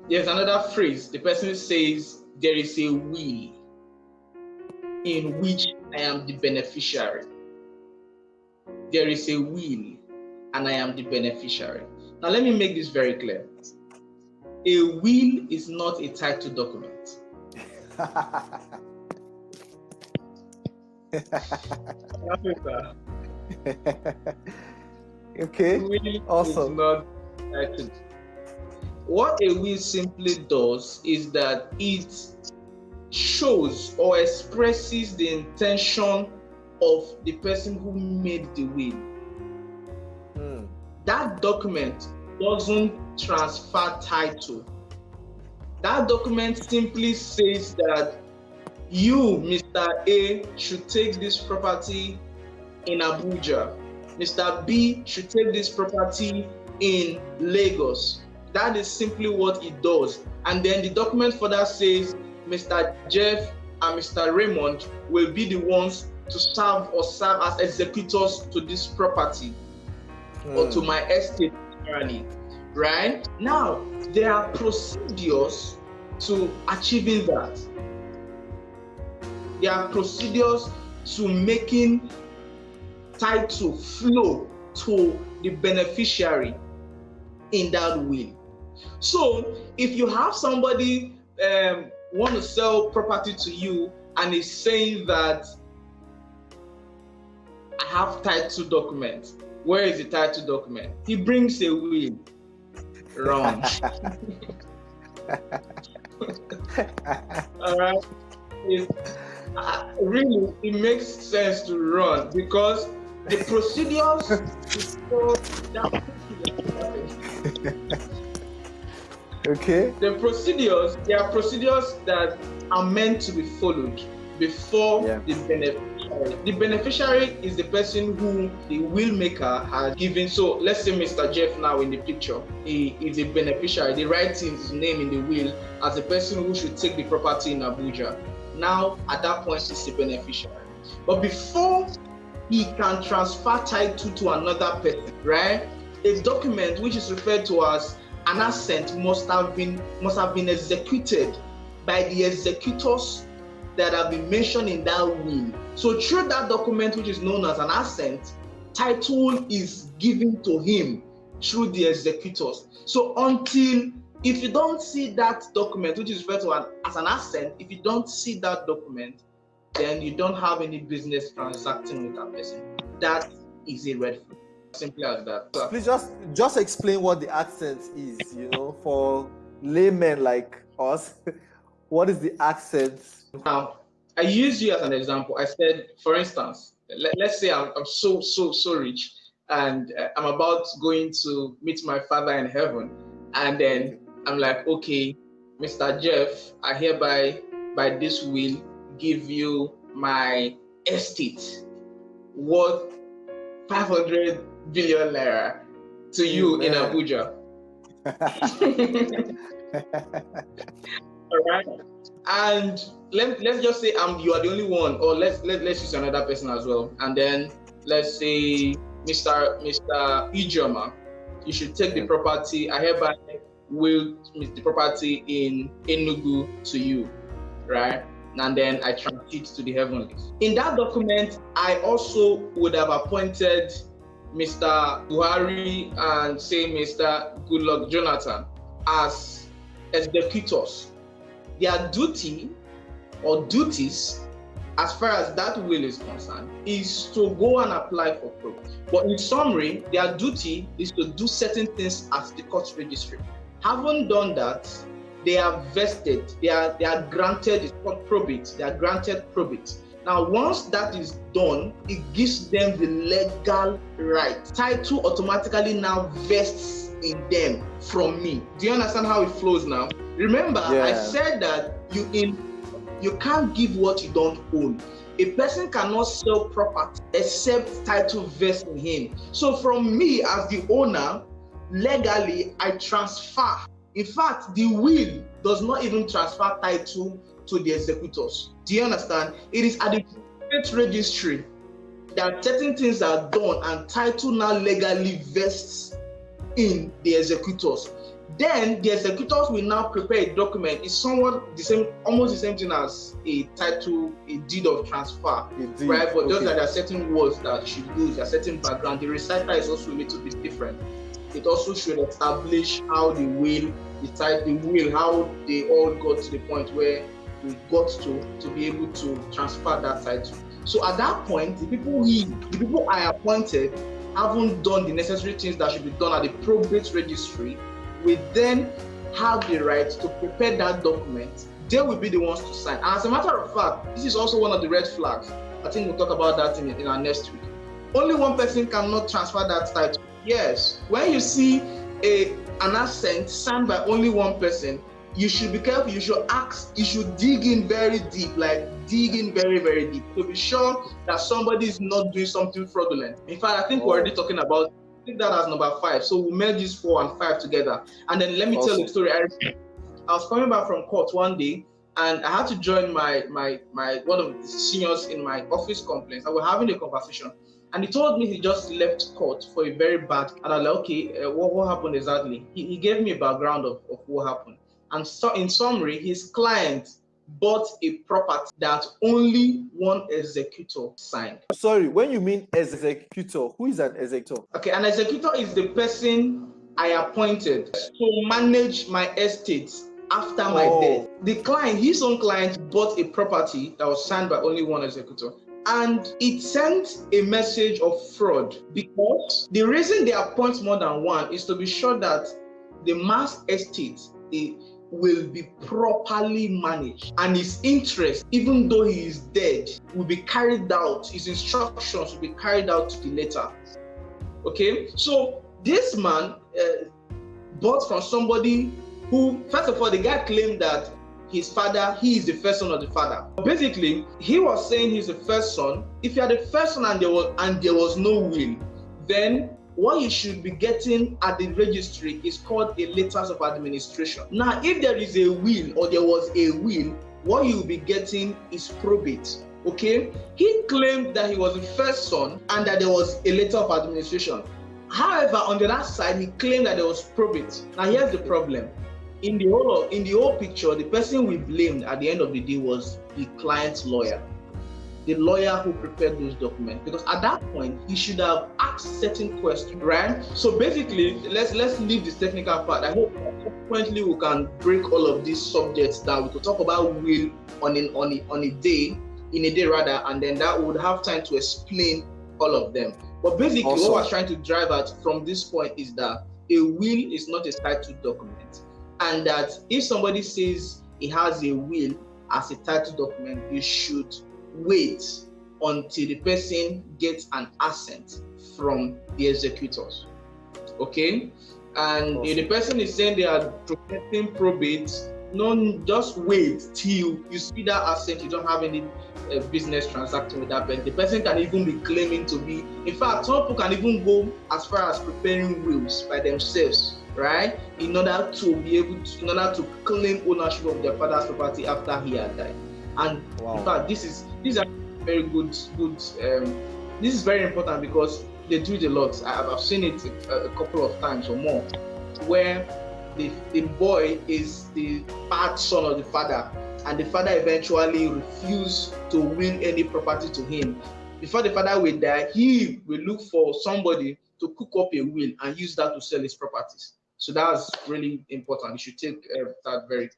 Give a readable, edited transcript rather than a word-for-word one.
There's another phrase. The person says, there is a will in which I am the beneficiary. There is a will and I am the beneficiary. Now, let me make this very clear. A will is not a title document. Okay. Awesome. Not titled. What a will simply does is that it shows or expresses the intention of the person who made the will. That document doesn't transfer title. That document simply says that you, Mr. A, should take this property in Abuja. Mr. B should take this property in Lagos. That is simply what it does. And then the document further says Mr. Jeff and Mr. Raymond will be the ones to serve as executors to this property or to my estate, right? Now, there are procedures to achieving that. There are procedures to making title flow to the beneficiary in that will. So, if you have somebody want to sell property to you and is saying that I have title document. Where is the title document? He brings a will. Wrong. All right. Really, it makes sense to run because the procedures before that. Okay. There are procedures that are meant to be followed before the beneficiary. The beneficiary is the person who the will maker has given. So let's say Mr. Jeff now in the picture, he is a beneficiary. They write his name in the will as the person who should take the property in Abuja. Now at that point he's a beneficiary. But before he can transfer title to another person, right? A document which is referred to as an assent must have been executed by the executors that have been mentioned in that will. So through that document, which is known as an assent, title is given to him through the executors. So if you don't see that document, which is referred to as an assent, if you don't see that document, then you don't have any business transacting with that person. That is a red flag. Simply as that. So, please just explain what the accent is, for laymen like us. What is the accent? Now, I use you as an example. I said, for instance, let's say I'm so rich and I'm about going to meet my father in heaven. And then I'm like, okay, Mr. Jeff, I hereby, by this will, give you my estate worth 500 billion naira to you in Abuja. All right. And let's just say you are the only one, or let's use another person as well. And then let's say Mr. Ijeomah, you should take the property. I hereby will the property in enugu to you, right? And then I transmit to the heavenlies. In that document, I also would have appointed Mr. Buhari and say Mr. Goodluck Jonathan as executors. Their duty or duties, as far as that will is concerned, is to go and apply for probate. But in summary, their duty is to do certain things as the court registry. Having done that, they are vested, they are granted, it's called probate, they are granted probate. Now, once that is done, it gives them the legal right. Title automatically now vests in them from me. Do you understand how it flows now? Remember, I said that you can't give what you don't own. A person cannot sell property except title vests in him. So from me as the owner, legally, I transfer. In fact, the will does not even transfer title to the executors. Do you understand? It is at the state registry that certain things are done and title now legally vests in the executors. then the executors will now prepare a document. It's somewhat the same, almost the same thing as a title, a deed of transfer, right? But just that there are certain words that should use, there are certain background. The reciter is also a little bit different. It also should establish how the will, how they all got to the point where we got to be able to transfer that title. So at that point, the people I appointed haven't done the necessary things that should be done at the probate registry. We then have the right to prepare that document. They will be the ones to sign. And as a matter of fact, this is also one of the red flags. I think we'll talk about that in our next week. Only one person cannot transfer that title. Yes, when you see an assent signed by only one person, you should be careful. You should ask, you should dig in very deep, very, very deep, to be sure that somebody is not doing something fraudulent. In fact, I think we're already talking about that as number 5. So we'll merge these 4 and 5 together. And then let me tell you a story. I was coming back from court one day, and I had to join my one of the seniors in my office complaints. I was having a conversation, and he told me he just left court for a very bad. And I was like, okay, what happened exactly? He gave me a background of what happened. And so, in summary, his client bought a property that only one executor signed. Sorry, when you mean executor, who is an executor? Okay, an executor is the person I appointed to manage my estate after my death. The client, his own client, bought a property that was signed by only one executor. And it sent a message of fraud, because the reason they appoint more than one is to be sure that the man's estate will be properly managed, and his interest, even though he is dead, will be carried out. His instructions will be carried out to the letter. Okay, so this man bought from somebody who, first of all, the guy claimed that his father, he is the first son of the father. Basically, he was saying he's the first son. If you are the first son and there was no will, then what you should be getting at the registry is called a letters of administration. Now, if there is a will or there was a will, what you'll be getting is probate. Okay? He claimed that he was the first son and that there was a letter of administration. However, on the other side, he claimed that there was probate. Now, here's the problem. In the whole picture, the person we blamed at the end of the day was the client's lawyer. The lawyer who prepared those documents, because at that point he should have asked certain questions, right? So basically, let's leave this technical part. I hope subsequently we can break all of these subjects down. We could talk about will on a day, and then that would have time to explain all of them. But basically, what we're trying to drive at from this point is that a will is not a title document, and that if somebody says he has a will as a title document, you should wait until the person gets an assent from the executors. Okay? And if the person is saying they are protecting probate, no, just wait till you see that assent. You don't have any business transacting with that person. The person can even be claiming to be, in fact, some people can even go as far as preparing wills by themselves, right? In order to claim ownership of their father's property after he had died. And in fact, these are very good. This is very important because they do it a lot. I've seen it a couple of times or more, where the boy is the bad son of the father, and the father eventually refused to will any property to him. Before the father will die, he will look for somebody to cook up a will and use that to sell his properties. So that's really important. You should take that very